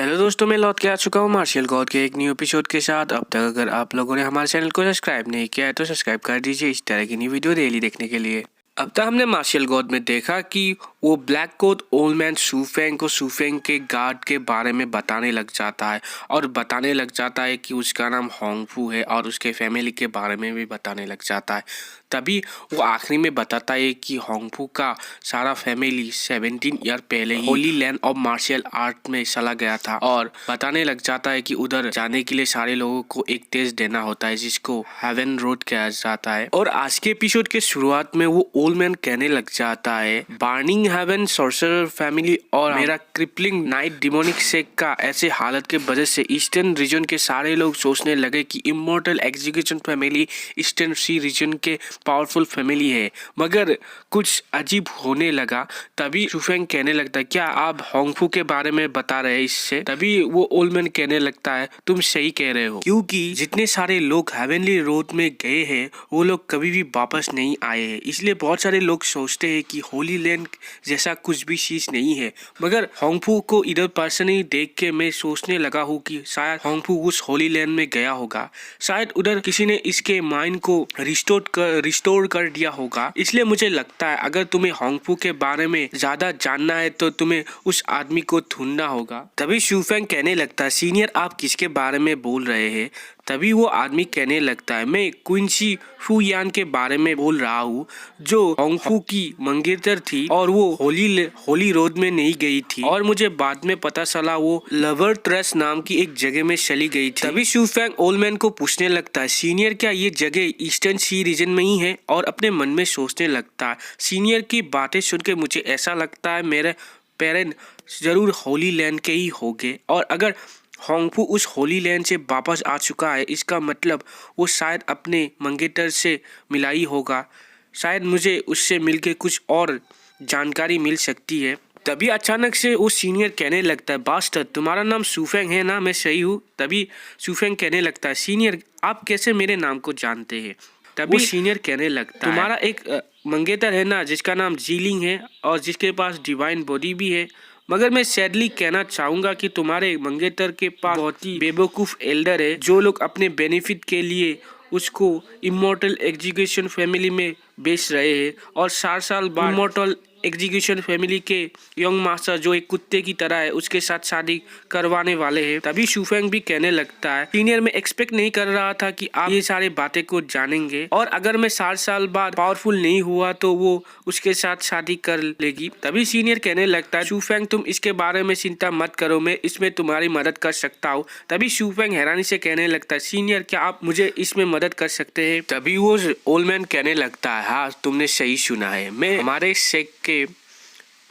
Hello दोस्तों, मैं लौट के आ चुका हूँ मार्शल गॉड के एक न्यू एपिसोड के साथ। अब तक अगर आप लोगों ने हमारे चैनल को सब्सक्राइब नहीं किया है तो सब्सक्राइब कर दीजिए इस तरह की न्यू वीडियो डेली देखने के लिए। अब तक हमने मार्शल गॉड में देखा कि वो black coat old man Shufeng को शूफेंग के गार्ड के बारे में बताने लग जाता है और बताने लग जाता है कि उसका नाम होंगफू है और उसके फैमिली के बारे में भी बताने लग जाता है। तभी वो आखिरी में बताता है कि होंगफू का सारा फैमिली 17 ईयर पहले ही holy land of martial art में चला गया था और बताने लग जाता है कि उधर जाने के लिए सारे लोगों को एक टेस्ट देना होता है जिसको हेवन रोड कहा जाता है। और आज के एपिसोड के शुरुआत में वो ओल्ड मैन कहने लग जाता है बर्निंग हेवन सॉर्सरर फैमिली और मेरा क्रिपलिंग नाइट डिमोनिक शेक का ऐसे हालत के वजह से ईस्टर्न रीजन के सारे लोग सोचने लगे कि इमॉर्टल एग्जीक्यूशन फैमिली ईस्टर्न सी रीजन के पावरफुल फैमिली है। मगर कुछ अजीब होने लगा। तभी शूफेंग कहने लगता है क्या आप होंगफू के बारे में बता रहे हैं इससे? तभी वो ओल्ड मैन कहने लगता है तुम सही कह रहे हो, क्योंकि जितने सारे लोग हेवनली रोड में गए हैं वो लोग कभी भी वापस नहीं आए हैं। इसलिए बहुत सारे लोग सोचते हैं कि होली लैंड जैसा कुछ भी चीज नहीं है। मगर होंगफू को इधर पर्सनली देख के मैं सोचने लगा हूँ कि शायद होंगफू उस होली लैंड में गया होगा, शायद उधर किसी ने इसके माइंड को रिस्टोर कर दिया होगा। इसलिए मुझे लगता है अगर तुम्हें होंगफू के बारे में ज्यादा जानना है तो तुम्हें उस आदमी को ढूंढना होगा। तभी शूफेंग कहने लगता है सीनियर आप किसके बारे में बोल रहे हैं? तभी वो आदमी कहने लगता है मैं क्विंसी फुयान के बारे में बोल रहा हूँ जो होंगफू की मंगेतर थी और वो होली रोड में नहीं गई थी और मुझे बाद में पता चला वो लवर ट्रस्ट नाम की एक जगह में चली गई थी। तभी शूफेंग ओल्डमैन को पूछने लगता है सीनियर क्या ये जगह ईस्टर्न सी रीजन में ही है? और अपने मन में सोचने लगता है सीनियर की बातें सुन के मुझे ऐसा लगता है मेरे पेरेंट्स जरूर होली लैंड के ही होंगे और अगर होंगफू उस होली लैंड से वापस आ चुका है इसका मतलब वो शायद अपने मंगेतर से मिला ही होगा। शायद मुझे उससे मिलके कुछ और जानकारी मिल सकती है। तभी अचानक से वो सीनियर कहने लगता है बास्टर तुम्हारा नाम शूफेंग है ना? मैं सही हूँ? तभी शूफेंग कहने लगता है सीनियर आप कैसे मेरे नाम को जानते हैं? तभी सीनियर कहने लगता है तुम्हारा एक मंगेतर है ना जिसका नाम जीलिंग है और जिसके पास डिवाइन बॉडी भी है, मगर मैं सैडली कहना चाहूंगा कि तुम्हारे मंगेतर के पास बहुत ही बेवकूफ एल्डर है जो लोग अपने बेनिफिट के लिए उसको इमॉर्टल एग्जीक्यूशन फैमिली में बेच रहे हैं और 4 साल बाद इमॉर्टल एग्जीक्यूशन फैमिली के यंग मास्टर जो एक कुत्ते की तरह है उसके साथ शादी करवाने वाले हैं। तभी शूफेंग भी कहने लगता है सीनियर मैं एक्सपेक्ट नहीं कर रहा था कि आप ये सारे बातें को जानेंगे और अगर मैं 4 साल बाद पावरफुल नहीं हुआ तो वो उसके साथ शादी कर लेगी। तभी सीनियर कहने लगता है शूफेंग तुम इसके बारे में चिंता मत करो, मैं इसमें तुम्हारी मदद कर सकता हूँ। तभी शूफेंग हैरानी से कहने लगता है सीनियर क्या आप मुझे इसमें मदद कर सकते हैं? तभी वो ओल्ड मैन कहने लगता है हाँ तुमने सही सुना है, मैं हमारे शेख के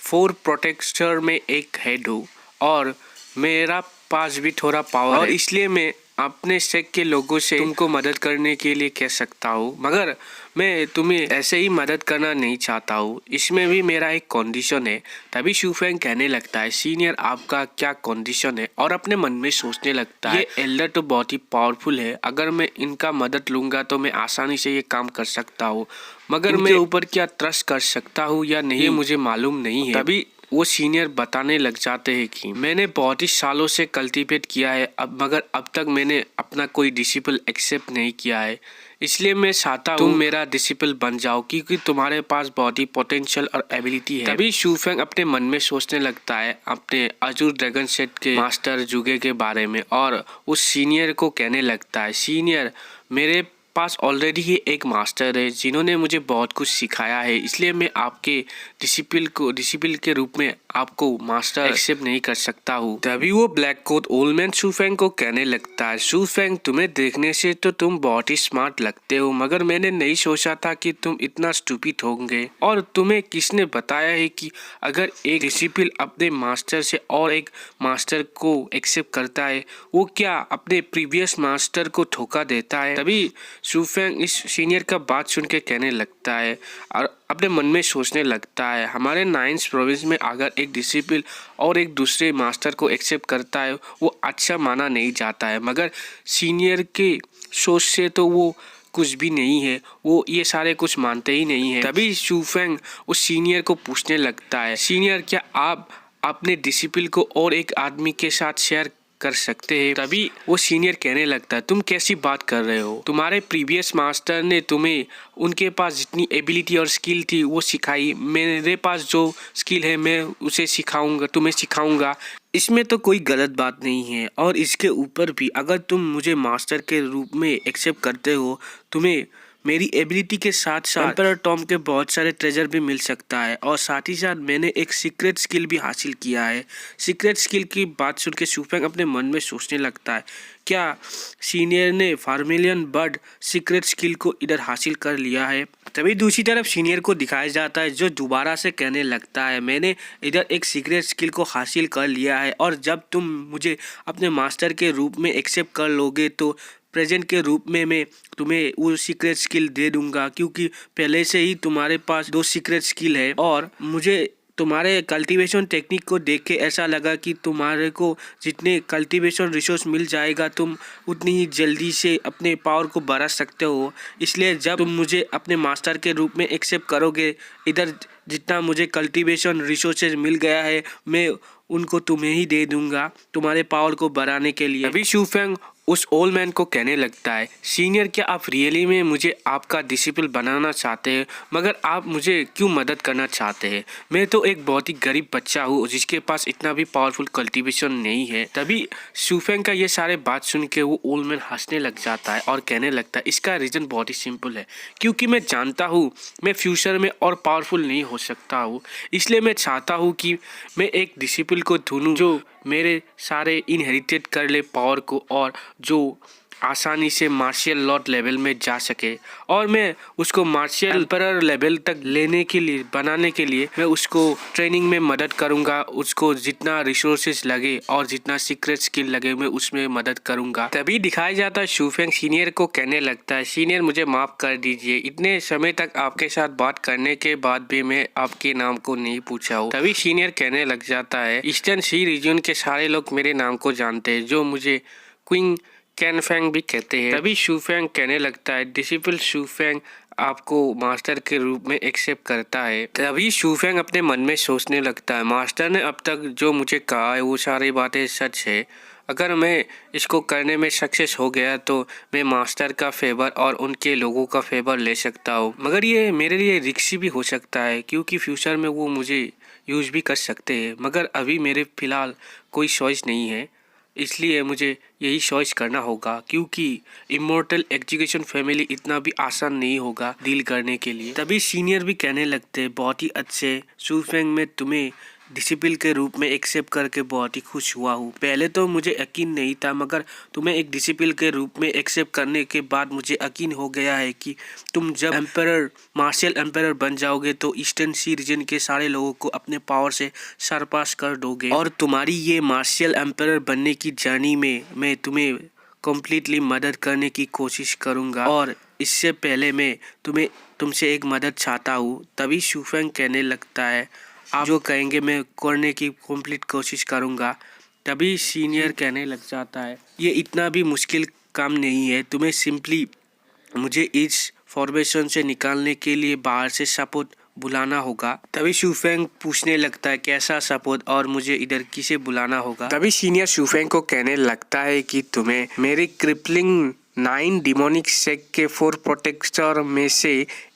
4 प्रोटेक्टर में एक हेड हूँ और मेरा पास भी थोड़ा पावर है, इसलिए मैं अपने शेख के लोगों से तुमको मदद करने के लिए कह सकता हूँ, मगर मैं तुम्हें ऐसे ही मदद करना नहीं चाहता हूँ, इसमें भी मेरा एक कंडीशन है। तभी शूफेंग कहने लगता है सीनियर आपका क्या कंडीशन है? और अपने मन में सोचने लगता है ये एल्डर तो बहुत ही पावरफुल है, अगर मैं इनका मदद लूंगा तो मैं आसानी से ये काम कर सकता हूँ, मगर मैं ऊपर क्या ट्रस्ट कर सकता हूँ या नहीं मुझे मालूम नहीं है। तभी वो सीनियर बताने लग जाते हैं कि मैंने बहुत ही सालों से कल्टीवेट किया है मगर अब तक मैंने अपना कोई डिसिपल एक्सेप्ट नहीं किया है, इसलिए मैं चाहता हूँ तुम मेरा डिसिपल बन जाओ क्योंकि तुम्हारे पास बहुत ही पोटेंशियल और एबिलिटी है। तभी शूफेंग अपने मन में सोचने लगता है अपने अजूर ड्रैगन सेट के मास्टर जुगे के बारे में और उस सीनियर को कहने लगता है सीनियर मेरे पास ऑलरेडी ही एक मास्टर है जिन्होंने मुझे बहुत कुछ सिखाया है, इसलिए मैं आपके डिसिपल के रूप में आपको मास्टर एक्सेप्ट नहीं कर सकता हूँ। तभी वो black coat old man Shufeng को कहने लगता है शूफेंग तुम्हें देखने से तो तुम बहुत ही स्मार्ट लगते हो, मगर मैंने नहीं सोचा था कि तुम इतना स्टूपिड होंगे। और तुम्हें किसने बताया है कि अगर एक डिसिपल अपने मास्टर से और एक मास्टर को एक्सेप्ट करता है वो क्या अपने प्रीवियस मास्टर को धोखा देता है? तभी शूफेंग इस सीनियर का बात सुन के कहने लगता है और अपने मन में सोचने लगता है हमारे 9th प्रोविंस में अगर एक डिसिपल और एक दूसरे मास्टर को एक्सेप्ट करता है वो अच्छा माना नहीं जाता है, मगर सीनियर के सोच से तो वो कुछ भी नहीं है, वो ये सारे कुछ मानते ही नहीं है। तभी शूफेंग उस सीनियर को पूछने लगता है सीनियर क्या आप अपने डिसिप्लिन को और एक आदमी के साथ शेयर कर सकते हैं। तभी वो सीनियर कहने लगता है, तुम कैसी बात कर रहे हो, तुम्हारे प्रीवियस मास्टर ने तुम्हें उनके पास जितनी एबिलिटी और स्किल थी वो सिखाई, मेरे पास जो स्किल है मैं उसे सिखाऊंगा, तुम्हें सिखाऊंगा। इसमें तो कोई गलत बात नहीं है। और इसके ऊपर भी अगर तुम मुझे मास्टर के रूप में एक्सेप्ट करते हो, तुम्हें मेरी एबिलिटी के साथ साथ एम्परर टॉम के बहुत सारे ट्रेजर भी मिल सकता है। और साथ ही साथ मैंने एक सीक्रेट स्किल भी हासिल किया है। सीक्रेट स्किल की बात सुन के शूफेंग अपने मन में सोचने लगता है, क्या सीनियर ने फार्मिलियन बर्ड सीक्रेट स्किल को इधर हासिल कर लिया है। तभी दूसरी तरफ सीनियर को दिखाया जाता है जो दोबारा से कहने लगता है, मैंने इधर एक सीक्रेट स्किल को हासिल कर लिया है और जब तुम मुझे अपने मास्टर के रूप में एक्सेप्ट कर लोगे तो प्रेजेंट के रूप में मैं तुम्हें वो सीक्रेट स्किल दे दूंगा, क्योंकि पहले से ही तुम्हारे पास 2 सीक्रेट स्किल है। और मुझे तुम्हारे कल्टीवेशन टेक्निक को देख के ऐसा लगा कि तुम्हारे को जितने कल्टीवेशन रिसोर्स मिल जाएगा तुम उतनी ही जल्दी से अपने पावर को बढ़ा सकते हो। इसलिए जब तुम मुझे अपने मास्टर के रूप में एक्सेप्ट करोगे, इधर जितना मुझे कल्टीवेशन रिसोर्सेज मिल गया है मैं उनको तुम्हें ही दे दूंगा तुम्हारे पावर को बढ़ाने के लिए। अभी शूफेंग उस ओल्ड मैन को कहने लगता है, सीनियर क्या आप रियली में मुझे आपका डिसिप्लिन बनाना चाहते हैं, मगर आप मुझे क्यों मदद करना चाहते हैं। मैं तो एक बहुत ही गरीब बच्चा हूँ जिसके पास इतना भी पावरफुल कल्टीवेशन नहीं है। तभी शूफेंग का ये सारे बात सुन के वो ओल्ड मैन हंसने लग जाता है और कहने लगता है, इसका रीज़न बहुत ही सिंपल है, क्योंकि मैं जानता हूँ मैं फ्यूचर में और पावरफुल नहीं हो सकता हूँ, इसलिए मैं चाहता हूँ कि मैं एक डिसिप्लिन को ढूंढूं जो मेरे सारे इनहेरिटेड कर ले पावर को और जो आसानी से मार्शियल लॉर्ड लेवल में जा सके। और मैं उसको मार्शियल एम्परर लेवल तक लेने के लिए बनाने के लिए मैं उसको ट्रेनिंग में मदद करूंगा, उसको जितना रिसोर्सेज लगे और जितना सीक्रेट स्किल लगे मैं उसमें मदद करूंगा। तभी दिखाया जाता है शूफेंग सीनियर को कहने लगता है, सीनियर मुझे माफ़ कर दीजिए, इतने समय तक आपके साथ बात करने के बाद भी मैं आपके नाम को नहीं पूछा हूँ। तभी सीनियर कहने लग जाता है, ईस्टर्न सी रीजन के सारे लोग मेरे नाम को जानते हैं, जो मुझे क्वीन कैनफेंग भी कहते हैं। तभी शूफेंग कहने लगता है, डिसिपल शूफेंग आपको मास्टर के रूप में एक्सेप्ट करता है। तभी शूफेंग अपने मन में सोचने लगता है, मास्टर ने अब तक जो मुझे कहा है वो सारी बातें सच है। अगर मैं इसको करने में सक्सेस हो गया तो मैं मास्टर का फेवर और उनके लोगों का फेवर ले सकता हूँ, मगर ये मेरे लिए रिस्की भी हो सकता है क्योंकि फ्यूचर में वो मुझे यूज़ भी कर सकते हैं। मगर अभी मेरे फ़िलहाल कोई चॉइस नहीं है, इसलिए मुझे यही चॉइस करना होगा, क्योंकि इमोर्टल एजुकेशन फैमिली इतना भी आसान नहीं होगा डील करने के लिए। तभी सीनियर भी कहने लगते हैं, बहुत ही अच्छे शूफेंग, मैं तुम्हें डिसिप्लिन के रूप में एक्सेप्ट करके बहुत ही खुश हुआ हूँ। पहले तो मुझे यकीन नहीं था, मगर तुम्हें एक डिसिप्लिन के रूप में एक्सेप्ट करने के बाद मुझे यकीन हो गया है कि तुम जब एम्परर मार्शियल एम्परर बन जाओगे तो ईस्टर्न सी रीजन के सारे लोगों को अपने पावर से सरपास कर दोगे। और तुम्हारी ये मार्शियल एम्परर बनने की जर्नी में मैं तुम्हें कम्प्लीटली मदद करने की कोशिश करूँगा। और इससे पहले मैं तुमसे एक मदद चाहता हूँ। तभी शूफेंग कहने लगता है, आप जो कहेंगे मैं करने की कंप्लीट कोशिश करूँगा। तभी सीनियर कहने लग जाता है, ये इतना भी मुश्किल काम नहीं है, तुम्हें सिंपली मुझे इस फॉर्मेशन से निकालने के लिए बाहर से सपोर्ट बुलाना होगा। तभी शूफेंग पूछने लगता है, कैसा सपोर्ट और मुझे इधर किसे बुलाना होगा। तभी सीनियर शूफेंग को कहने लगता है कि तुम्हें मेरे क्रिपलिंग 9 डिमोनिक सेक के 4 प्रोटेक्टर में से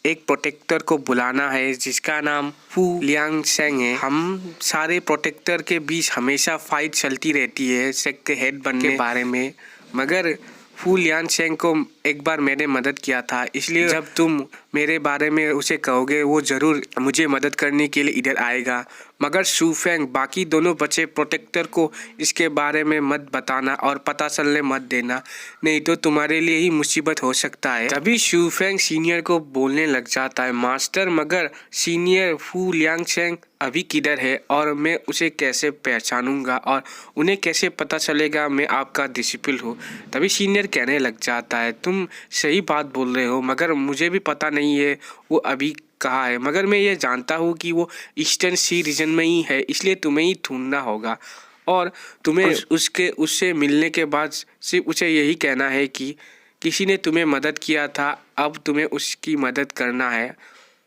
एक प्रोटेक्टर को बुलाना है जिसका नाम फू लियांग सेंग है। हम सारे प्रोटेक्टर के बीच हमेशा फाइट चलती रहती है सेक के हेड बनने के बारे में, मगर फू लियांग सेंग को एक बार मैंने मदद किया था, इसलिए जब तुम मेरे बारे में उसे कहोगे वो ज़रूर मुझे मदद करने के लिए इधर आएगा। मगर शूफेंग, बाकी दोनों बचे प्रोटेक्टर को इसके बारे में मत बताना और पता चलने मत देना, नहीं तो तुम्हारे लिए ही मुसीबत हो सकता है। तभी शूफेंग सीनियर को बोलने लग जाता है, मास्टर मगर सीनियर फू लियांग सेंग अभी किधर है और मैं उसे कैसे पहचानूंगा और उन्हें कैसे पता चलेगा मैं आपका डिसिपल हूँ। तभी सीनियर कहने लग जाता है, तुम सही बात बोल रहे हो, मगर मुझे भी पता नहीं है वो अभी कहाँ है, मगर मैं ये जानता हूँ कि वो ईस्टर्न सी रीजन में ही है, इसलिए तुम्हें ही ढूंढना होगा। और तुम्हें उससे मिलने के बाद सिर्फ उसे यही कहना है कि किसी ने तुम्हें मदद किया था, अब तुम्हें उसकी मदद करना है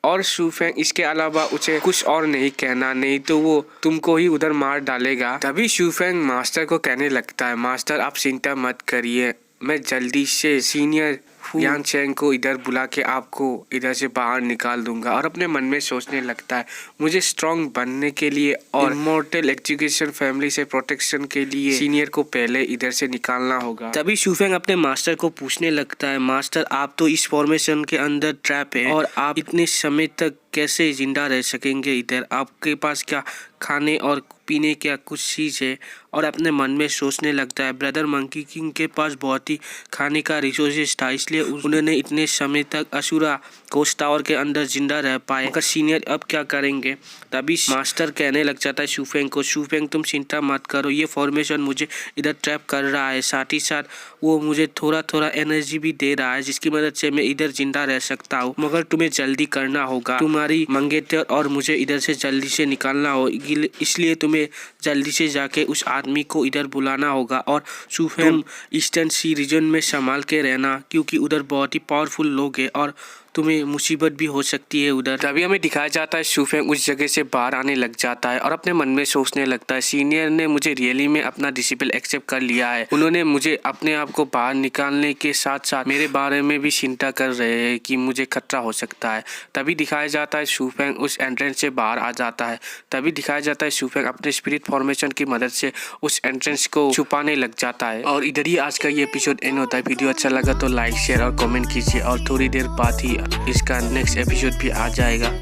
और शूफेंग इसके अलावा उसे कुछ और नहीं कहना, नहीं तो वो तुमको ही उधर मार डालेगा। तभी शूफेंग मास्टर को कहने लगता है, मास्टर आप चिंता मत करिए, मैं जल्दी से सीनियर यान चैंग को इधर बुला के आपको इधर से बाहर निकाल दूंगा। और अपने मन में सोचने लगता है, मुझे स्ट्रॉन्ग बनने के लिए और इमॉर्टल एजुकेशन फैमिली से प्रोटेक्शन के लिए सीनियर को पहले इधर से निकालना होगा। तभी शूफेंग अपने मास्टर को पूछने लगता है, मास्टर आप तो इस फॉर्मेशन के अंदर ट्रैप है और आप इतने समय तक कैसे जिंदा रह सकेंगे इधर, आपके पास क्या खाने और पीने क्या कुछ चीज़ है। और अपने मन में सोचने लगता है, ब्रदर मंकी किंग के पास बहुत ही खाने का रिसोर्सेज था, इसलिए उन्होंने इतने समय तक असुरा कोस्ट टावर के अंदर जिंदा रह पाए, मगर सीनियर अब क्या करेंगे। तभी मास्टर कहने लग जाता है शूफेंग को, शूफेंग तुम चिंता मत करो, ये फॉर्मेशन मुझे इधर ट्रैप कर रहा है, साथ ही साथ वो मुझे थोड़ा थोड़ा एनर्जी भी दे रहा है जिसकी मदद से मैं इधर जिंदा रह सकता हूँ, मगर तुम्हें जल्दी करना होगा, तुम्हारी मंगेतर और मुझे इधर से जल्दी से निकालना हो, इसलिए तुम्हें जल्दी से जाके उस आदमी को इधर बुलाना होगा। और शूफेंग ईस्टर्न सी रीजन में संभाल के रहना, क्योंकि उधर बहुत ही पावरफुल लोग हैं और तुम्हें मुसीबत भी हो सकती है उधर। तभी हमें दिखाया जाता है शूफेंग उस जगह से बाहर आने लग जाता है और अपने मन में सोचने लगता है, सीनियर ने मुझे रियली में अपना डिसिपल एक्सेप्ट कर लिया है, उन्होंने मुझे अपने आप को बाहर निकालने के साथ साथ मेरे बारे में भी चिंता कर रहे हैं कि मुझे खतरा हो सकता है। तभी दिखाया जाता है शूफेंग उस एंट्रेंस से बाहर आ जाता है। तभी दिखाया जाता है शूफेंग अपने स्पिरिट फॉर्मेशन की मदद से उस एंट्रेंस को छुपाने लग जाता है। और इधर ही आज का ये एपिसोड एंड होता है। वीडियो अच्छा लगा तो लाइक शेयर और कमेंट कीजिए और थोड़ी देर बाद ही इसका नेक्स्ट एपिसोड भी आ जाएगा।